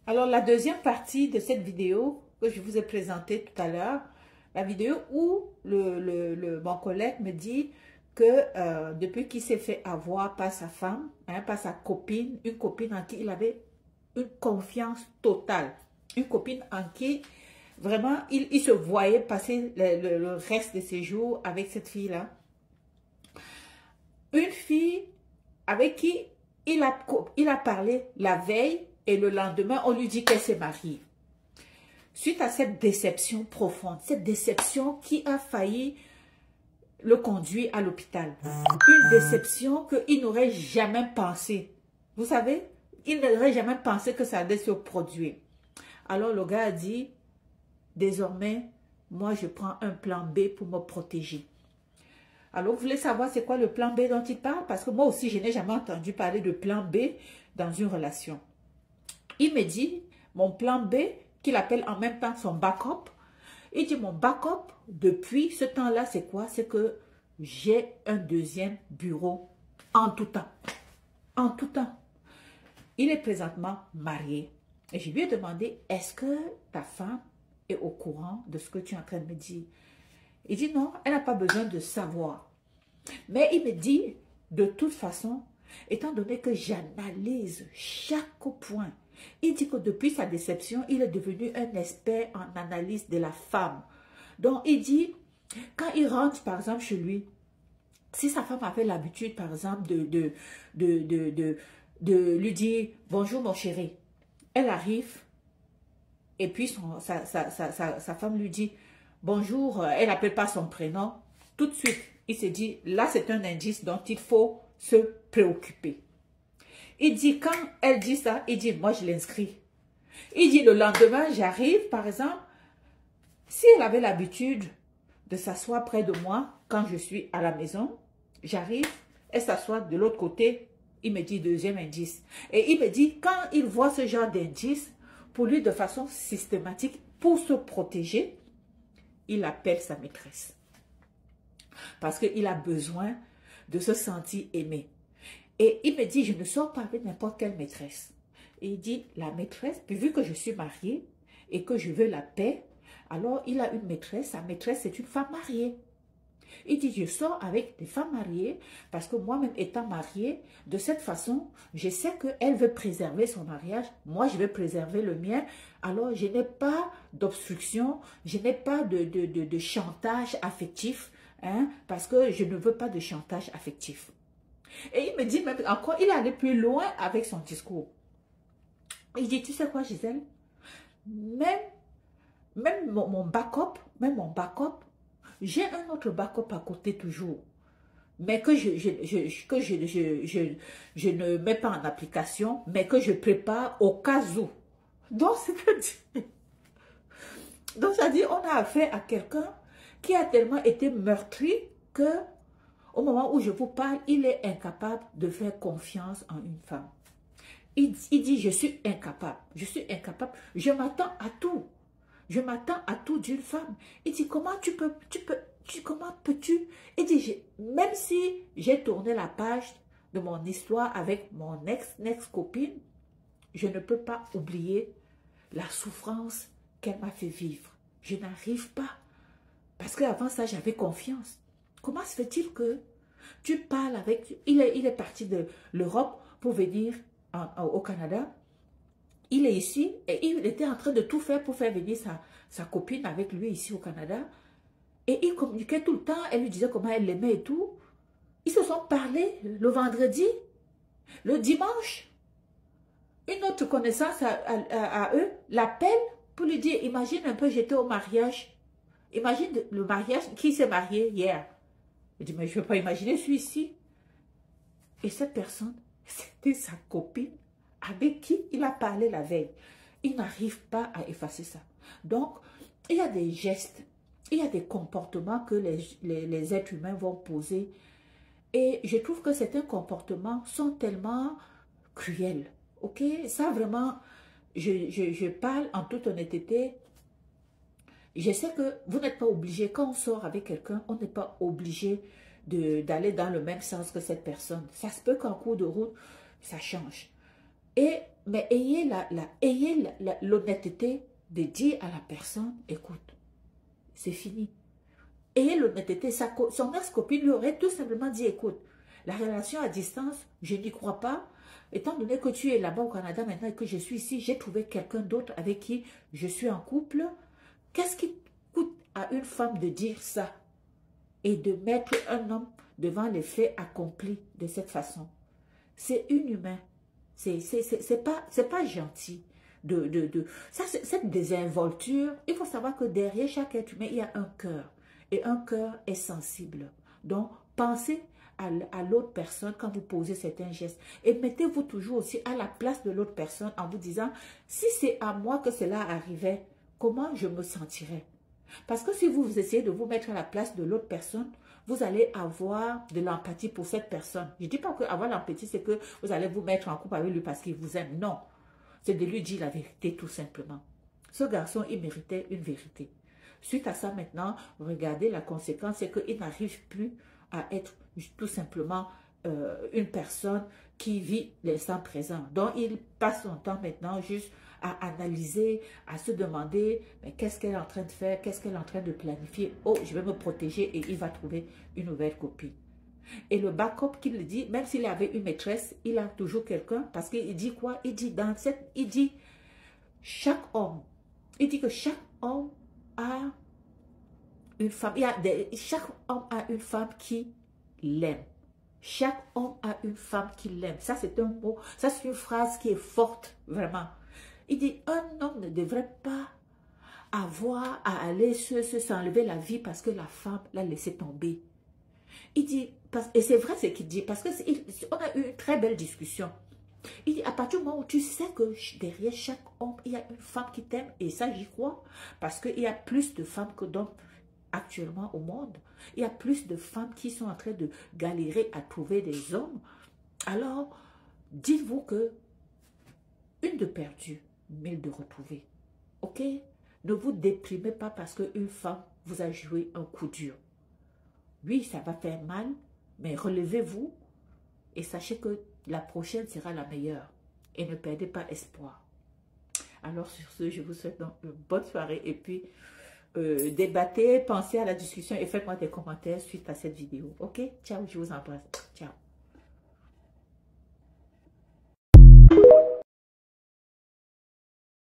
Alors, la deuxième partie de cette vidéo que je vous ai présentée tout à l'heure, la vidéo où mon collègue me dit que depuis qu'il s'est fait avoir par sa femme, par sa copine, une copine en qui il avait une confiance totale, une copine en qui vraiment il se voyait passer le reste de ses jours avec cette fille-là. Une fille avec qui il a parlé la veille et le lendemain, on lui dit qu'elle s'est mariée. Suite à cette déception profonde, cette déception qui a failli le conduire à l'hôpital. Une déception qu'il n'aurait jamais pensé. Vous savez, il n'aurait jamais pensé que ça allait se produire. Alors le gars a dit, désormais, moi je prends un plan B pour me protéger. Alors vous voulez savoir c'est quoi le plan B dont il parle? Parce que moi aussi je n'ai jamais entendu parler de plan B dans une relation. Il me dit, mon plan B, qu'il appelle en même temps son backup. Il dit, mon backup, depuis ce temps-là, c'est quoi? C'est que j'ai un deuxième bureau en tout temps. En tout temps. Il est présentement marié. Et je lui ai demandé, est-ce que ta femme est au courant de ce que tu es en train de me dire? Il dit, non, elle n'a pas besoin de savoir. Mais il me dit, de toute façon, étant donné que j'analyse chaque point, il dit que depuis sa déception, il est devenu un expert en analyse de la femme. Donc, il dit, quand il rentre, par exemple, chez lui, si sa femme avait l'habitude, par exemple, de lui dire « Bonjour, mon chéri », elle arrive, et puis sa femme lui dit « Bonjour », elle n'appelle pas son prénom. Tout de suite, il se dit, là, c'est un indice dont il faut se préoccuper. Il dit, quand elle dit ça, il dit, moi, je l'inscris. Il dit, le lendemain, j'arrive, par exemple, si elle avait l'habitude de s'asseoir près de moi quand je suis à la maison, j'arrive, elle s'assoit de l'autre côté, il me dit, deuxième indice. Et il me dit, quand il voit ce genre d'indice, pour lui, de façon systématique, pour se protéger, il appelle sa maîtresse. Parce qu'il a besoin de se sentir aimé. Et il me dit, je ne sors pas avec n'importe quelle maîtresse. Et il dit, la maîtresse, puis vu que je suis mariée et que je veux la paix, alors il a une maîtresse, sa maîtresse c'est une femme mariée. Il dit, je sors avec des femmes mariées parce que moi-même étant mariée, de cette façon, je sais qu'elle veut préserver son mariage, moi je veux préserver le mien, alors je n'ai pas d'obstruction, je n'ai pas de chantage affectif, parce que je ne veux pas de chantage affectif. Et il me dit même encore, il est allé plus loin avec son discours. Il dit, tu sais quoi Gisèle, même mon backup, j'ai un autre backup à côté toujours, mais que je ne mets pas en application, mais que je prépare au cas où. Donc, ça dit, on a affaire à quelqu'un qui a tellement été meurtri que au moment où je vous parle, il est incapable de faire confiance en une femme. Il dit, je suis incapable, je m'attends à tout. Je m'attends à tout d'une femme. Il dit, comment peux-tu? Il dit, même si j'ai tourné la page de mon histoire avec mon ex-copine, je ne peux pas oublier la souffrance qu'elle m'a fait vivre. Je n'arrive pas. Parce qu'avant ça, j'avais confiance. Comment se fait-il que tu parles avec... Il est parti de l'Europe pour venir au Canada. Il est ici et il était en train de tout faire pour faire venir sa copine avec lui ici au Canada. Et il communiquait tout le temps. Elle lui disait comment elle l'aimait et tout. Ils se sont parlé le vendredi. Le dimanche, une autre connaissance à eux l'appelle pour lui dire, imagine un peu, j'étais au mariage. Imagine le mariage, qui s'est marié hier. Il dit, mais je ne peux pas imaginer celui-ci. Et cette personne, c'était sa copine avec qui il a parlé la veille. Il n'arrive pas à effacer ça. Donc, il y a des gestes, il y a des comportements que les êtres humains vont poser. Et je trouve que certains comportements sont tellement cruels. Ok? Ça vraiment, je parle en toute honnêteté. Je sais que vous n'êtes pas obligé, quand on sort avec quelqu'un, on n'est pas obligé d'aller dans le même sens que cette personne. Ça se peut qu'en cours de route, ça change. Mais ayez l'honnêteté de dire à la personne, écoute, c'est fini. Ayez l'honnêteté. Son ex-copine lui aurait tout simplement dit, écoute, la relation à distance, je n'y crois pas. Étant donné que tu es là-bas au Canada maintenant et que je suis ici, j'ai trouvé quelqu'un d'autre avec qui je suis en couple. Qu'est-ce qui coûte à une femme de dire ça et de mettre un homme devant les faits accomplis de cette façon? C'est inhumain. C'est pas gentil. Cette désinvolture, il faut savoir que derrière chaque être humain, il y a un cœur. Et un cœur est sensible. Donc, pensez à l'autre personne quand vous posez certains gestes. Et mettez-vous toujours aussi à la place de l'autre personne en vous disant, si c'est à moi que cela arrivait, comment je me sentirais? Parce que si vous essayez de vous mettre à la place de l'autre personne, vous allez avoir de l'empathie pour cette personne. Je ne dis pas qu'avoir l'empathie, c'est que vous allez vous mettre en couple avec lui parce qu'il vous aime. Non. C'est de lui dire la vérité tout simplement. Ce garçon, il méritait une vérité. Suite à ça maintenant, regardez la conséquence, c'est qu'il n'arrive plus à être tout simplement une personne qui vit l'instant présent. Donc, il passe son temps maintenant juste à analyser, à se demander qu'est-ce qu'elle est en train de faire, qu'est-ce qu'elle est en train de planifier. Oh, je vais me protéger et il va trouver une nouvelle copine. Et le backup qu'il dit, même s'il avait une maîtresse, il a toujours quelqu'un parce qu'il dit quoi? Il dit chaque homme, il dit que chaque homme a une femme, chaque homme a une femme qui l'aime. Chaque homme a une femme qui l'aime. Ça, c'est un mot, ça, c'est une phrase qui est forte, vraiment. Il dit, un homme ne devrait pas avoir à aller s'enlever la vie parce que la femme l'a laissé tomber. Il dit, et c'est vrai ce qu'il dit, parce qu'on a eu une très belle discussion. Il dit, à partir du moment où tu sais que derrière chaque homme, il y a une femme qui t'aime, et ça j'y crois, parce qu'il y a plus de femmes que d'hommes actuellement au monde. Il y a plus de femmes qui sont en train de galérer à trouver des hommes. Alors, dites-vous que une de perdue, 1000 de retrouvée. Ok? Ne vous déprimez pas parce qu'une femme vous a joué un coup dur. Oui, ça va faire mal, mais relevez-vous et sachez que la prochaine sera la meilleure. Et ne perdez pas espoir. Alors sur ce, je vous souhaite donc une bonne soirée et puis débattez, pensez à la discussion et faites-moi des commentaires suite à cette vidéo. Ok? Ciao, je vous embrasse.